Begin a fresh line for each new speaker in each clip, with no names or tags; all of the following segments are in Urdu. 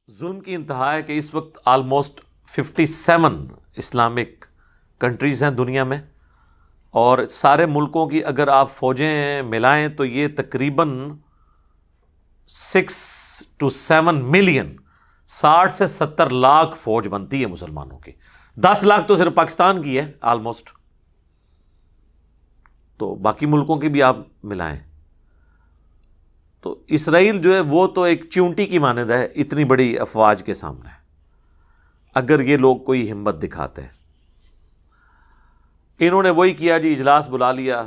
ظلم کی انتہا ہے کہ اس وقت آلموسٹ 57 اسلامک کنٹریز ہیں دنیا میں، اور سارے ملکوں کی اگر آپ فوجیں ملائیں تو یہ تقریباً 6 to 7 ملین 60 سے 70 لاکھ فوج بنتی ہے مسلمانوں کی. 10 لاکھ تو صرف پاکستان کی ہے آلموسٹ، تو باقی ملکوں کی بھی آپ ملائیں تو اسرائیل جو ہے وہ تو ایک چیونٹی کی مانند ہے اتنی بڑی افواج کے سامنے، اگر یہ لوگ کوئی ہمت دکھاتے ہیں. انہوں نے وہی کیا جی، اجلاس بلا لیا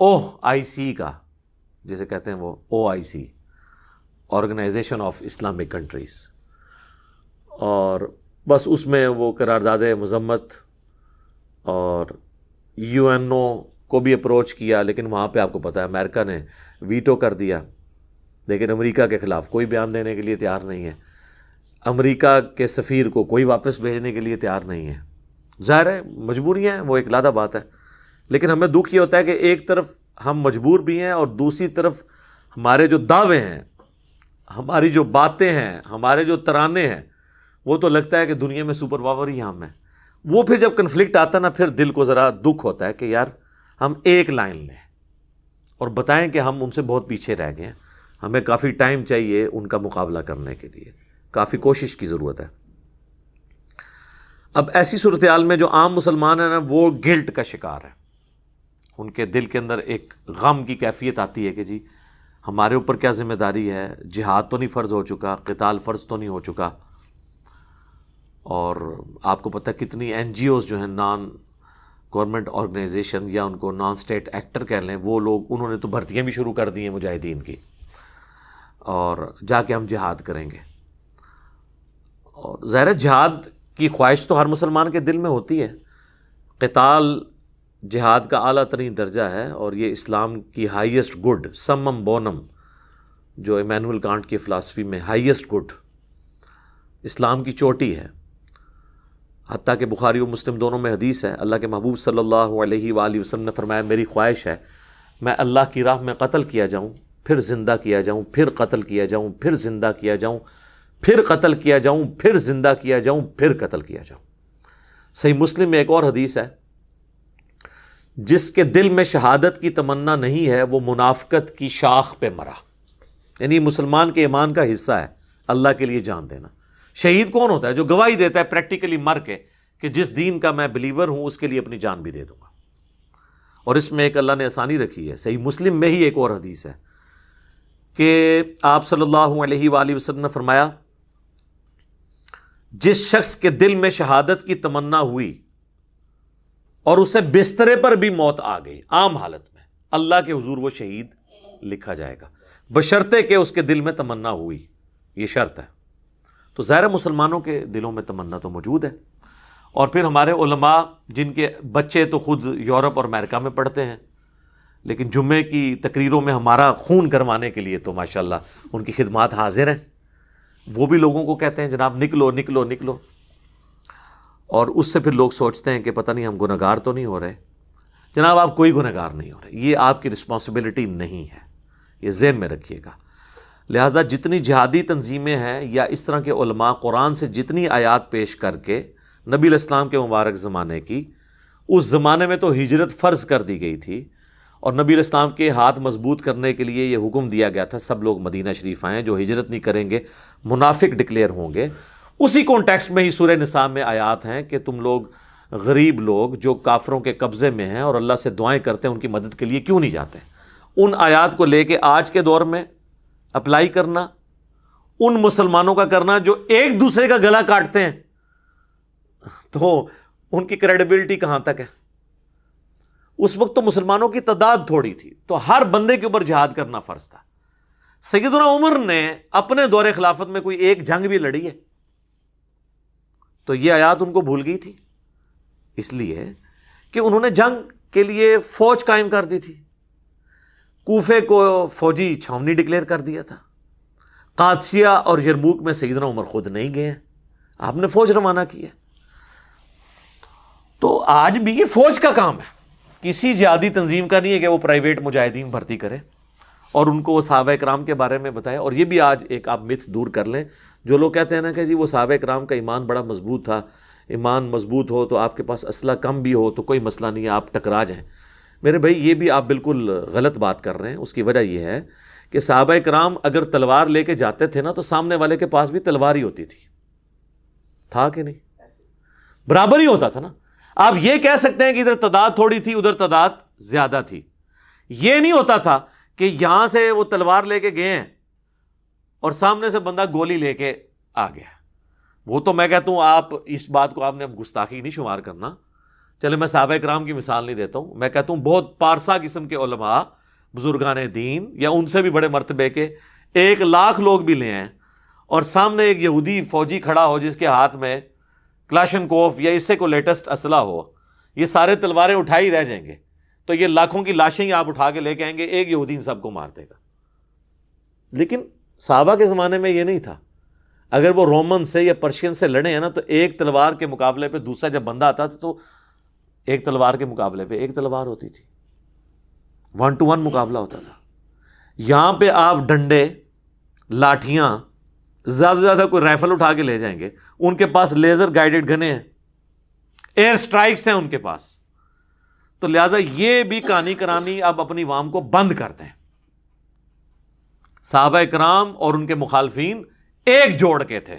OIC کا، جسے کہتے ہیں وہ OIC، organisation of Islamic countries, اور بس اس میں وہ قرارداد مذمت اور UNO کو بھی اپروچ کیا، لیکن وہاں پہ آپ کو پتہ ہے امریکہ نے ویٹو کر دیا، لیکن امریکہ کے خلاف کوئی بیان دینے کے لیے تیار نہیں ہے. امریکہ کے سفیر کو کوئی واپس بھیجنے کے لیے تیار نہیں ہے. ظاہر ہے مجبوریاں ہیں، وہ ایک علیحدہ بات ہے، لیکن ہمیں دکھ یہ ہوتا ہے کہ ایک طرف ہم مجبور بھی ہیں اور دوسری طرف ہمارے جو دعوے ہیں، ہماری جو باتیں ہیں، ہمارے جو ترانے ہیں، وہ تو لگتا ہے کہ دنیا میں سپر پاور ہی ہم ہیں. وہ پھر جب کنفلکٹ آتا ہے نا، پھر دل کو ذرا دکھ ہوتا ہے کہ یار ہم ایک لائن لیں اور بتائیں کہ ہم ان سے بہت پیچھے رہ گئے ہیں، ہمیں کافی ٹائم چاہیے ان کا مقابلہ کرنے کے لیے، کافی کوشش کی ضرورت ہے. اب ایسی صورتحال میں جو عام مسلمان ہیں نا، وہ گلٹ کا شکار ہے. ان کے دل کے اندر ایک غم کی کیفیت آتی ہے کہ جی ہمارے اوپر کیا ذمہ داری ہے، جہاد تو نہیں فرض ہو چکا، قتال فرض تو نہیں ہو چکا. اور آپ کو پتہ کتنی NGOs جو ہیں، نان گورنمنٹ آرگنائزیشن یا ان کو نان اسٹیٹ ایکٹر کہہ لیں، وہ لوگ انہوں نے تو بھرتیاں بھی شروع کر دی ہیں مجاہدین کی، اور جا کے ہم جہاد کریں گے. اور ظاہر جہاد کی خواہش تو ہر مسلمان کے دل میں ہوتی ہے. قتال جہاد کا اعلیٰ ترین درجہ ہے، اور یہ اسلام کی ہائیسٹ گڈ، سمم بونم، جو ایمینول کانٹ کی فلاسفی میں ہائیسٹ گڈ اسلام کی چوٹی ہے. حتیٰ کہ بخاری و مسلم دونوں میں حدیث ہے، اللہ کے محبوب صلی اللہ علیہ وآلہ وسلم نے فرمایا میری خواہش ہے میں اللہ کی راہ میں قتل کیا جاؤں، پھر زندہ کیا جاؤں، پھر قتل کیا جاؤں، پھر زندہ کیا جاؤں، پھر قتل کیا جاؤں، پھر زندہ کیا جاؤں، پھر قتل کیا جاؤں. صحیح مسلم میں ایک اور حدیث ہے، جس کے دل میں شہادت کی تمنا نہیں ہے وہ منافقت کی شاخ پہ مرا. یعنی مسلمان کے ایمان کا حصہ ہے اللہ کے لیے جان دینا. شہید کون ہوتا ہے؟ جو گواہی دیتا ہے پریکٹیکلی مر کے کہ جس دین کا میں بلیور ہوں اس کے لیے اپنی جان بھی دے دوں گا. اور اس میں ایک اللہ نے آسانی رکھی ہے. صحیح مسلم میں ہی ایک اور حدیث ہے کہ آپ صلی اللہ علیہ وآلہ وسلم نے فرمایا جس شخص کے دل میں شہادت کی تمنا ہوئی اور اسے بسترے پر بھی موت آ گئی عام حالت میں، اللہ کے حضور وہ شہید لکھا جائے گا، بشرطے کہ اس کے دل میں تمنا ہوئی. یہ شرط ہے. تو ظاہر مسلمانوں کے دلوں میں تمنا تو موجود ہے. اور پھر ہمارے علماء جن کے بچے تو خود یورپ اور امریکہ میں پڑھتے ہیں، لیکن جمعے کی تقریروں میں ہمارا خون کروانے کے لیے تو ماشاءاللہ ان کی خدمات حاضر ہیں. وہ بھی لوگوں کو کہتے ہیں جناب نکلو نکلو نکلو، اور اس سے پھر لوگ سوچتے ہیں کہ پتہ نہیں ہم گنہگار تو نہیں ہو رہے. جناب آپ کوئی گنہگار نہیں ہو رہے، یہ آپ کی رسپانسبلٹی نہیں ہے، یہ ذہن میں رکھیے گا. لہٰذا جتنی جہادی تنظیمیں ہیں یا اس طرح کے علماء قرآن سے جتنی آیات پیش کر کے نبی علیہ السلام کے مبارک زمانے کی، اس زمانے میں تو ہجرت فرض کر دی گئی تھی، اور نبی علیہ السلام کے ہاتھ مضبوط کرنے کے لیے یہ حکم دیا گیا تھا سب لوگ مدینہ شریف آئیں، جو ہجرت نہیں کریں گے منافق ڈکلیئر ہوں گے. اسی کانٹیکسٹ میں ہی سورہ نساء میں آیات ہیں کہ تم لوگ غریب لوگ جو کافروں کے قبضے میں ہیں اور اللہ سے دعائیں کرتے ہیں ان کی مدد کے لیے کیوں نہیں جاتے. ان آیات کو لے کے آج کے دور میں اپلائی کرنا، ان مسلمانوں کا کرنا جو ایک دوسرے کا گلا کاٹتے ہیں، تو ان کی کریڈیبلٹی کہاں تک ہے؟ اس وقت تو مسلمانوں کی تعداد تھوڑی تھی، تو ہر بندے کے اوپر جہاد کرنا فرض تھا. سیدنا عمر نے اپنے دور خلافت میں کوئی ایک جنگ بھی لڑی ہے؟ تو یہ آیات ان کو بھول گئی تھی، اس لیے کہ انہوں نے جنگ کے لیے فوج قائم کر دی تھی. کوفے کو فوجی چھاونی ڈکلیئر کر دیا تھا. قادسیہ اور یرموک میں سیدنا عمر خود نہیں گئے ہیں، آپ نے فوج روانہ کی ہے. تو آج بھی یہ فوج کا کام ہے، کسی جہادی تنظیم کا نہیں ہے کہ وہ پرائیویٹ مجاہدین بھرتی کرے. اور ان کو وہ صحابہ کرام کے بارے میں بتایا. اور یہ بھی آج ایک آپ متھ دور کر لیں, جو لوگ کہتے ہیں نا کہ جی وہ صحابہ کرام کا ایمان بڑا مضبوط تھا, ایمان مضبوط ہو تو آپ کے پاس اسلحہ کم بھی ہو تو کوئی مسئلہ نہیں ہے, آپ ٹکرا جائیں. میرے بھائی یہ بھی آپ بالکل غلط بات کر رہے ہیں. اس کی وجہ یہ ہے کہ صحابہ کرام اگر تلوار لے کے جاتے تھے نا تو سامنے والے کے پاس بھی تلوار ہی ہوتی تھی, تھا کہ نہیں؟ برابر ہی ہوتا تھا نا. آپ یہ کہہ سکتے ہیں کہ ادھر تعداد تھوڑی تھی ادھر تعداد زیادہ تھی, یہ نہیں ہوتا تھا کہ یہاں سے وہ تلوار لے کے گئے ہیں اور سامنے سے بندہ گولی لے کے آ گیا. وہ تو میں کہتا ہوں آپ اس بات کو آپ نے اب گستاخی نہیں شمار کرنا. چلے میں صحابہ کرام کی مثال نہیں دیتا ہوں, میں کہتا ہوں بہت پارسا قسم کے علماء بزرگان دین یا ان سے بھی بڑے مرتبے کے 1,00,000 لوگ بھی لے ہیں اور سامنے ایک یہودی فوجی کھڑا ہو جس کے ہاتھ میں کلاشنکوف یا اس سے کو لیٹسٹ اسلحہ ہو, یہ سارے تلواریں اٹھائی رہ جائیں گے تو یہ لاکھوں کی لاشیں ہی آپ اٹھا کے لے کے آئیں گے, ایک یہودی ان سب کو مار دے گا. لیکن صحابہ کے زمانے میں یہ نہیں تھا. اگر وہ رومن سے یا پرشین سے لڑے ہیں نا تو ایک تلوار کے مقابلے پہ دوسرا جب بندہ آتا تھا تو ایک تلوار کے مقابلے پہ ایک تلوار ہوتی تھی, 1 to 1 مقابلہ ہوتا تھا. یہاں پہ آپ ڈنڈے, لاٹھیاں, زیادہ سے زیادہ کوئی رائفل اٹھا کے لے جائیں گے, ان کے پاس لیزر گائیڈڈ گنیں ہیں, ایئر سٹرائکس ہیں ان کے پاس. تو لہذا یہ بھی کہانی کرانی اب اپنی عوام کو بند کرتے ہیں. صحابہ کرام اور ان کے مخالفین ایک جوڑ کے تھے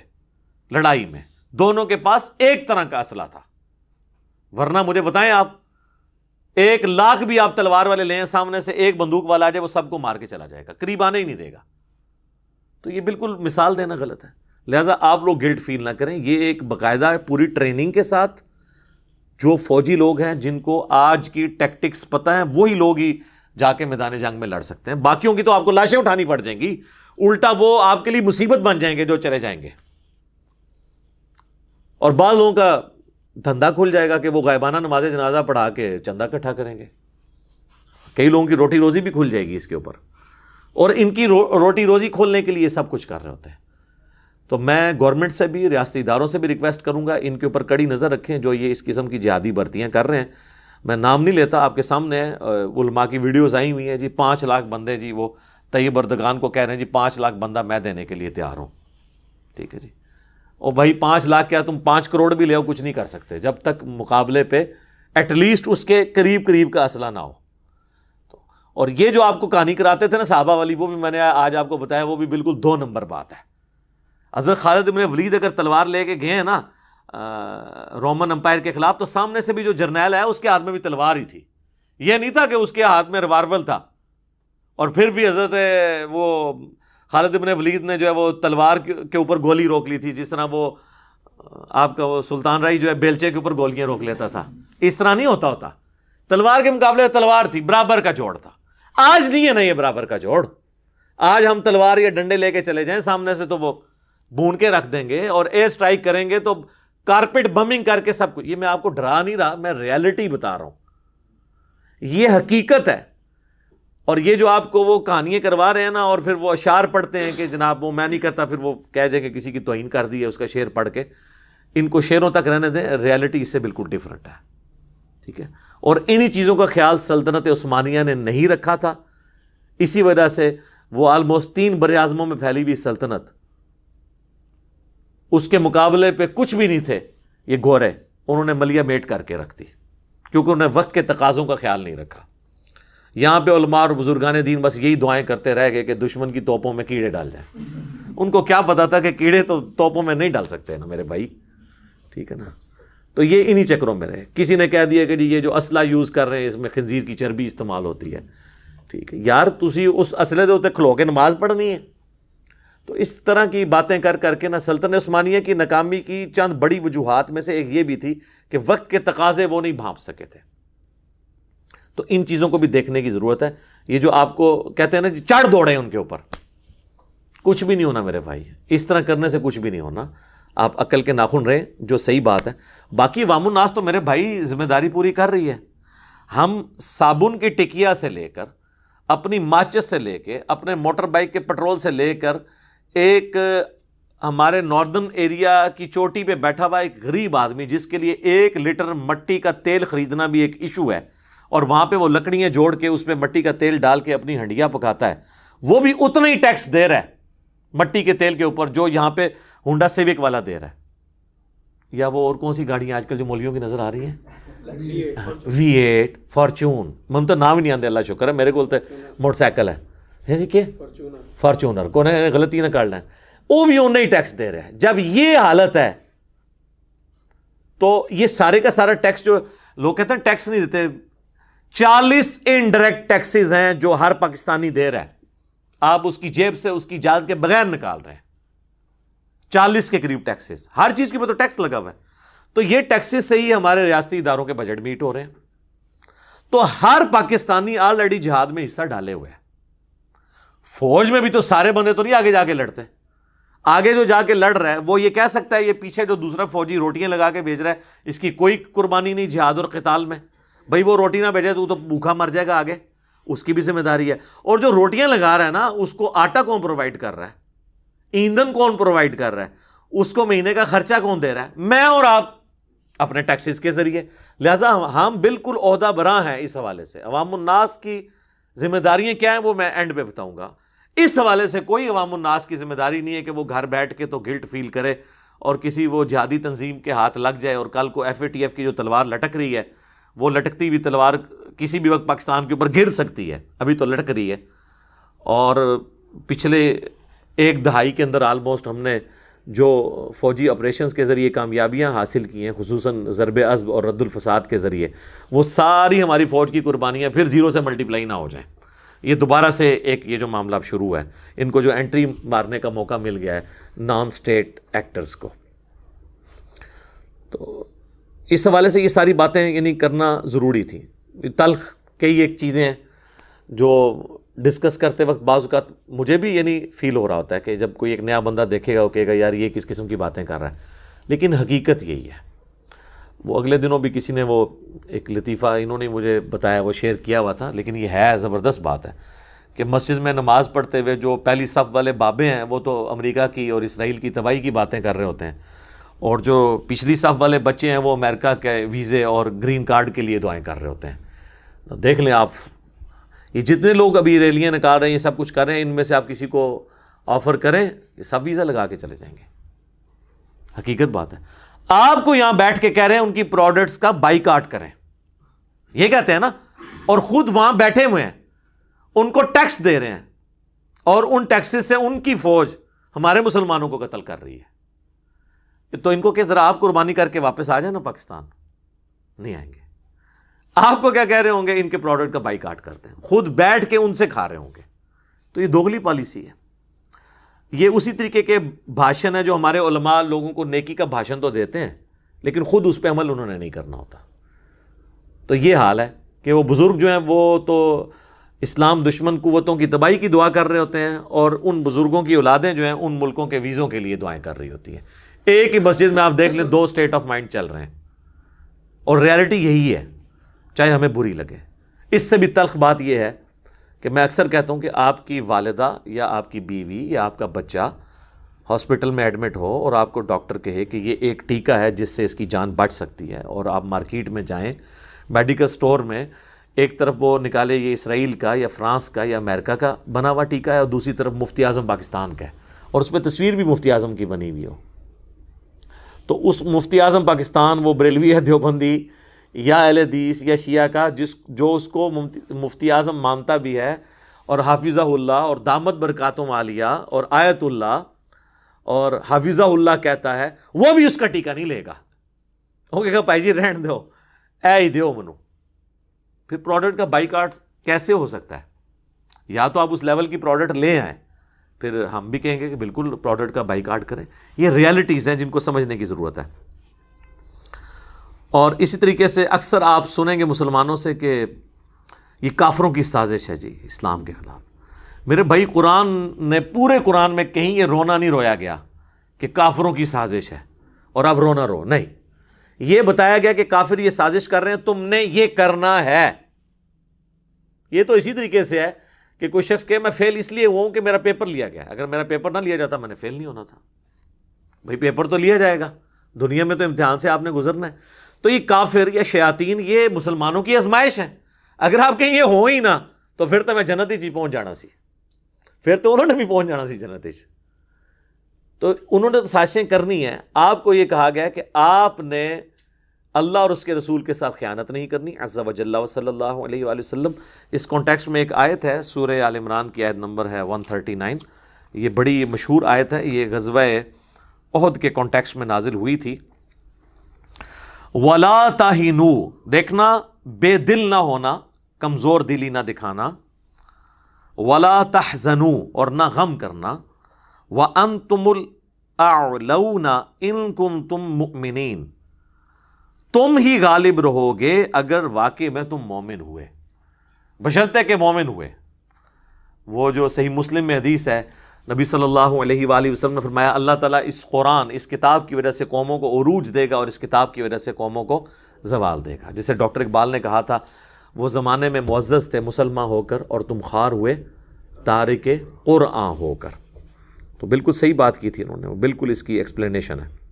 لڑائی میں, دونوں کے پاس ایک طرح کا اسلحہ تھا. ورنہ مجھے بتائیں آپ 1,00,000 بھی آپ تلوار والے لیں, سامنے سے ایک بندوق والا آ جائے وہ سب کو مار کے چلا جائے گا, قریب آنے ہی نہیں دے گا. تو یہ بالکل مثال دینا غلط ہے. لہٰذا آپ لوگ گلٹ فیل نہ کریں, یہ ایک باقاعدہ پوری ٹریننگ کے ساتھ جو فوجی لوگ ہیں جن کو آج کی ٹیکٹکس پتہ ہیں وہی لوگ ہی جا کے میدان جنگ میں لڑ سکتے ہیں. باقیوں کی تو آپ کو لاشیں اٹھانی پڑ جائیں گی, الٹا وہ آپ کے لیے مصیبت بن جائیں گے جو چلے جائیں گے. اور بعض لوگوں کا دھندا کھل جائے گا کہ وہ غائبانہ نماز جنازہ پڑھا کے چندہ اکٹھا کریں گے. کئی لوگوں کی روٹی روزی بھی کھل جائے گی اس کے اوپر, اور ان کی روٹی روزی کھولنے کے لیے سب کچھ کر رہے ہوتے ہیں. تو میں گورنمنٹ سے بھی, ریاستی اداروں سے بھی ریکویسٹ کروں گا ان کے اوپر کڑی نظر رکھیں جو یہ اس قسم کی جہادی بھرتیاں کر رہے ہیں. میں نام نہیں لیتا, آپ کے سامنے علماء کی ویڈیوز آئی ہوئی ہیں جی, 5 لاکھ بندے جی وہ طیب اردگان کو کہہ رہے ہیں جی 5 لاکھ بندہ میں دینے کے لیے تیار ہوں. ٹھیک ہے جی, اور بھائی 5 لاکھ کیا تم 5 کروڑ بھی لے ہو کچھ نہیں کر سکتے جب تک مقابلے پہ ایٹ لیسٹ اس کے قریب کا اسلحہ نہ ہو. اور یہ جو آپ کو کہانی کراتے تھے نا صحابہ والی, وہ بھی میں نے آج آپ کو بتایا, وہ بھی بالکل 2 نمبر بات ہے. حضرت خالد بن ولید اگر تلوار لے کے گئے ہیں نا رومن امپائر کے خلاف, تو سامنے سے بھی جو جرنیل ہے اس کے ہاتھ میں بھی تلوار ہی تھی. یہ نہیں تھا کہ اس کے ہاتھ میں ریوالور تھا اور پھر بھی حضرت وہ خالد بن ولید نے جو ہے وہ تلوار کے اوپر گولی روک لی تھی, جس طرح وہ آپ کا وہ سلطان رائی جو ہے بیلچے کے اوپر گولیاں روک لیتا تھا. اس طرح نہیں ہوتا. تلوار کے مقابلے تلوار تھی, برابر کا جوڑ تھا. آج نہیں ہے نا یہ برابر کا جوڑ. آج ہم تلوار یا ڈنڈے لے کے چلے جائیں سامنے سے تو وہ بھون کے رکھ دیں گے, اور ایئر سٹرائک کریں گے تو کارپیٹ بمنگ کر کے سب کچھ. یہ میں آپ کو ڈرا نہیں رہا, میں ریالٹی بتا رہا ہوں, یہ حقیقت ہے. اور یہ جو آپ کو وہ کہانیاں کروا رہے ہیں نا, اور پھر وہ اشعار پڑھتے ہیں کہ جناب وہ میں نہیں کرتا, پھر وہ کہہ دیں کہ کسی کی توہین کر دی ہے اس کا شعر پڑھ کے, ان کو شعروں تک رہنے دیں. ریالٹی اس سے بالکل ڈیفرنٹ ہے. ٹھیک ہے, اور انہی چیزوں کا خیال سلطنت عثمانیہ نے نہیں رکھا تھا. اسی وجہ سے وہ آلموسٹ 3 براعظموں میں پھیلی ہوئی سلطنت, اس کے مقابلے پہ کچھ بھی نہیں تھے یہ گورے, انہوں نے ملیہ میٹ کر کے رکھ دی کیونکہ انہوں نے وقت کے تقاضوں کا خیال نہیں رکھا. یہاں پہ علماء اور بزرگان دین بس یہی دعائیں کرتے رہ گئے کہ دشمن کی توپوں میں کیڑے ڈال جائیں. ان کو کیا پتا تھا کہ کیڑے تو توپوں میں نہیں ڈال سکتے نا میرے بھائی. ٹھیک ہے نا, تو یہ انہی چکروں میں رہے. کسی نے کہہ دیا کہ جی یہ جو اسلحہ یوز کر رہے ہیں اس میں خنزیر کی چربی استعمال ہوتی ہے. ٹھیک ہے یار, تسی اس اسلحے دے اوتے کھلو کے نماز پڑھنی ہے. تو اس طرح کی باتیں کر کر کے نا سلطنت عثمانیہ کی ناکامی کی چند بڑی وجوہات میں سے ایک یہ بھی تھی کہ وقت کے تقاضے وہ نہیں بھانپ سکے تھے. تو ان چیزوں کو بھی دیکھنے کی ضرورت ہے. یہ جو آپ کو کہتے ہیں نا جی چڑھ دوڑے ان کے اوپر, کچھ بھی نہیں ہونا میرے بھائی. اس طرح کرنے سے کچھ بھی نہیں ہونا. آپ عقل کے ناخن رہیں, جو صحیح بات ہے. باقی عوام الناس تو میرے بھائی ذمہ داری پوری کر رہی ہے. ہم صابن کی ٹکیا سے لے کر, اپنی ماچس سے لے کے, اپنے موٹر بائک کے پٹرول سے لے کر, ایک ہمارے ناردرن ایریا کی چوٹی پہ بیٹھا ہوا ایک غریب آدمی جس کے لیے 1 لیٹر مٹی کا تیل خریدنا بھی ایک ایشو ہے, اور وہاں پہ وہ لکڑیاں جوڑ کے اس پہ مٹی کا تیل ڈال کے اپنی ہنڈیا پکاتا ہے، وہ بھی اتنا ہی ٹیکس دے رہا ہے مٹی کے تیل کے اوپر جو یہاں پہ ہونڈا سیوک والا دے رہا ہے، یا وہ اور کون سی گاڑیاں آج کل جو مولویوں کی نظر آ رہی ہیں، V8 فارچون، من تو نام ہی نہیں آتے، اللہ شکر ہے میرے کو موٹر سائیکل ہے جی کہ فارچونر کو غلطی نہ کر لیں، وہ بھی انہیں ہی ٹیکس دے رہے ہیں۔ جب یہ حالت ہے تو یہ سارے کا سارا ٹیکس جو لوگ کہتے ہیں ٹیکس نہیں دیتے، 40 انڈائریکٹ ٹیکسز ہیں جو ہر پاکستانی دے رہا ہے، آپ اس کی جیب سے اس کی اجازت کے بغیر نکال رہے ہیں، 40 کے قریب ٹیکسز، ہر چیز کے اوپر تو ٹیکس لگا ہوا ہے۔ تو یہ ٹیکسز سے ہی ہمارے ریاستی اداروں کے بجٹ میٹ ہو رہے ہیں۔ تو ہر پاکستانی آلریڈی جہاد میں حصہ ڈالے ہوئے ہیں۔ فوج میں بھی تو سارے بندے تو نہیں آگے جا کے لڑتے، آگے جو جا کے لڑ رہا ہے وہ یہ کہہ سکتا ہے یہ پیچھے جو دوسرا فوجی روٹیاں لگا کے بھیج رہا ہے اس کی کوئی قربانی نہیں جہاد اور قتال میں، بھائی وہ روٹی نہ بھیجے تو بھوکا مر جائے گا آگے، اس کی بھی ذمہ داری ہے۔ اور جو روٹیاں لگا رہا ہے نا اس کو آٹا کون پرووائڈ کر رہا ہے، ایندھن کون پرووائڈ کر رہا ہے، اس کو مہینے کا خرچہ کون دے رہا ہے، میں اور آپ اپنے ٹیکسز کے ذریعے۔ لہٰذا ہم بالکل عہدہ براں ہیں اس حوالے سے۔ عوام الناس کی ذمہ داریاں کیا ہیں وہ میں اینڈ پہ بتاؤں گا۔ اس حوالے سے کوئی عوام الناس کی ذمہ داری نہیں ہے کہ وہ گھر بیٹھ کے تو گلٹ فیل کرے اور کسی وہ جہادی تنظیم کے ہاتھ لگ جائے، اور کل کو FATF کی جو تلوار لٹک رہی ہے وہ لٹکتی ہوئی تلوار کسی بھی وقت پاکستان کے اوپر گر سکتی ہے، ابھی تو لٹک رہی ہے۔ اور پچھلے ایک دہائی کے اندر آلموسٹ ہم نے جو فوجی آپریشنز کے ذریعے کامیابیاں حاصل کی ہیں، خصوصاً ضرب عصب اور رد الفساد کے ذریعے، وہ ساری ہماری فوج کی قربانیاں پھر زیرو سے ملٹیپلائی نہ ہو جائیں۔ یہ دوبارہ سے ایک یہ جو معاملہ اب شروع ہے، ان کو جو انٹری مارنے کا موقع مل گیا ہے نان سٹیٹ ایکٹرز کو، تو اس حوالے سے یہ ساری باتیں یعنی کرنا ضروری تھی۔ تلخ کئی ایک چیزیں ہیں جو ڈسکس کرتے وقت بعض اوقات مجھے بھی یعنی فیل ہو رہا ہوتا ہے کہ جب کوئی ایک نیا بندہ دیکھے گا وہ کہے گا یار یہ کس قسم کی باتیں کر رہا ہے، لیکن حقیقت یہی ہے۔ وہ اگلے دنوں بھی کسی نے وہ ایک لطیفہ انہوں نے مجھے بتایا، وہ شیئر کیا ہوا تھا، لیکن یہ ہے زبردست بات ہے کہ مسجد میں نماز پڑھتے ہوئے جو پہلی صف والے بابے ہیں وہ تو امریکہ کی اور اسرائیل کی تباہی کی باتیں کر رہے ہوتے ہیں، اور جو پچھلی صف والے بچے ہیں وہ امریکہ کے ویزے اور گرین کارڈ کے لیے دعائیں کر رہے ہوتے ہیں۔ تو دیکھ لیں آپ، یہ جتنے لوگ ابھی ریلیاں نکال رہے ہیں، یہ سب کچھ کر رہے ہیں، ان میں سے آپ کسی کو آفر کریں یہ سب ویزا لگا کے چلے جائیں گے۔ حقیقت بات ہے۔ آپ کو یہاں بیٹھ کے کہہ رہے ہیں ان کی پروڈکٹس کا بائیکاٹ کریں، یہ کہتے ہیں نا، اور خود وہاں بیٹھے ہوئے ہیں، ان کو ٹیکس دے رہے ہیں، اور ان ٹیکسز سے ان کی فوج ہمارے مسلمانوں کو قتل کر رہی ہے۔ تو ان کو کہ ذرا آپ قربانی کر کے واپس آ جائیں نا پاکستان، نہیں آئیں گے۔ آپ کو کیا کہہ رہے ہوں گے؟ ان کے پروڈکٹ کا بائیکاٹ کرتے ہیں، خود بیٹھ کے ان سے کھا رہے ہوں گے۔ تو یہ دوگلی پالیسی ہے۔ یہ اسی طریقے کے بھاشن ہے جو ہمارے علماء لوگوں کو نیکی کا بھاشن تو دیتے ہیں لیکن خود اس پہ عمل انہوں نے نہیں کرنا ہوتا۔ تو یہ حال ہے کہ وہ بزرگ جو ہیں وہ تو اسلام دشمن قوتوں کی تباہی کی دعا کر رہے ہوتے ہیں، اور ان بزرگوں کی اولادیں جو ہیں ان ملکوں کے ویزوں کے لیے دعائیں کر رہی ہوتی ہیں۔ ایک ہی مسجد میں آپ دیکھ لیں 2 اسٹیٹ آف مائنڈ چل رہے ہیں، اور ریالٹی یہی ہے، چاہے ہمیں بری لگے۔ اس سے بھی تلخ بات یہ ہے کہ میں اکثر کہتا ہوں کہ آپ کی والدہ یا آپ کی بیوی یا آپ کا بچہ ہاسپٹل میں ایڈمٹ ہو اور آپ کو ڈاکٹر کہے کہ یہ ایک ٹیکہ ہے جس سے اس کی جان بچ سکتی ہے، اور آپ مارکیٹ میں جائیں میڈیکل سٹور میں، ایک طرف وہ نکالے یہ اسرائیل کا یا فرانس کا یا امریکہ کا بنا ہوا ٹیکہ ہے، اور دوسری طرف مفتی اعظم پاکستان کا ہے، اور اس پہ تصویر بھی مفتی اعظم کی بنی ہوئی ہو، تو اس مفتی اعظم پاکستان وہ بریلوی ہے، دیوبندی یا اہل حدیث یا شیعہ کا جو اس کو مفتی اعظم مانتا بھی ہے، اور حافظہ اللہ اور دامت برکاتہم عالیہ اور آیت اللہ اور حافظہ اللہ کہتا ہے، وہ بھی اس کا ٹیکہ نہیں لے گا، وہ کہے گا بھائی جی رہن دو، اے ہی دیو منو۔ پھر پروڈکٹ کا بائیکاٹ کیسے ہو سکتا ہے؟ یا تو آپ اس لیول کی پروڈکٹ لے آئیں، پھر ہم بھی کہیں گے کہ بالکل پروڈکٹ کا بائیکاٹ کریں۔ یہ ریالٹیز ہیں جن کو سمجھنے کی ضرورت ہے۔ اور اسی طریقے سے اکثر آپ سنیں گے مسلمانوں سے کہ یہ کافروں کی سازش ہے جی اسلام کے خلاف۔ میرے بھائی قرآن نے پورے قرآن میں کہیں یہ رونا نہیں رویا گیا کہ کافروں کی سازش ہے اور اب رونا رو، نہیں، یہ بتایا گیا کہ کافر یہ سازش کر رہے ہیں، تم نے یہ کرنا ہے۔ یہ تو اسی طریقے سے ہے کہ کوئی شخص کہ میں فیل اس لیے ہوا ہوں کہ میرا پیپر لیا گیا، اگر میرا پیپر نہ لیا جاتا میں نے فیل نہیں ہونا تھا۔ بھائی پیپر تو لیا جائے گا، دنیا میں تو امتحان سے آپ نے گزرنا ہے۔ تو یہ کافر یا شیاطین یہ مسلمانوں کی آزمائش ہے، اگر آپ کہیں یہ ہو ہی نہ تو پھر تو میں جنت ہی پہنچ جانا سی، پھر تو انہوں نے بھی پہنچ جانا سی جنت ہی۔ تو انہوں نے تو سازشیں کرنی ہیں۔ آپ کو یہ کہا گیا کہ آپ نے اللہ اور اس کے رسول کے ساتھ خیانت نہیں کرنی، عز و جل و صلی اللہ علیہ وآلہ وسلم۔ اس کانٹیکسٹ میں ایک آیت ہے، سورہ آل عمران کی آیت نمبر ہے 139، یہ بڑی مشہور آیت ہے، یہ غزوہ احد کے کانٹیکسٹ میں نازل ہوئی تھی۔ وَلَا تَهِنُوا، دیکھنا بے دل نہ ہونا، کمزور دلی نہ دکھانا، وَلَا تَحْزَنُوا، اور نہ غم کرنا، وَأَنْتُمُ الْأَعْلَوْنَ إِن كُنتُم مُؤْمِنِينَ، تم ہی غالب رہو گے اگر واقعی میں تم مومن ہوئے، بشرطے کہ مومن ہوئے۔ وہ جو صحیح مسلم میں حدیث ہے، نبی صلی اللہ علیہ وآلہ وسلم نے فرمایا اللہ تعالیٰ اس قرآن، اس کتاب کی وجہ سے قوموں کو عروج دے گا اور اس کتاب کی وجہ سے قوموں کو زوال دے گا۔ جسے ڈاکٹر اقبال نے کہا تھا، وہ زمانے میں معزز تھے مسلمان ہو کر اور تم خوار ہوئے تارک قرآن ہو کر۔ تو بالکل صحیح بات کی تھی انہوں نے، وہ بالکل اس کی ایکسپلینیشن ہے۔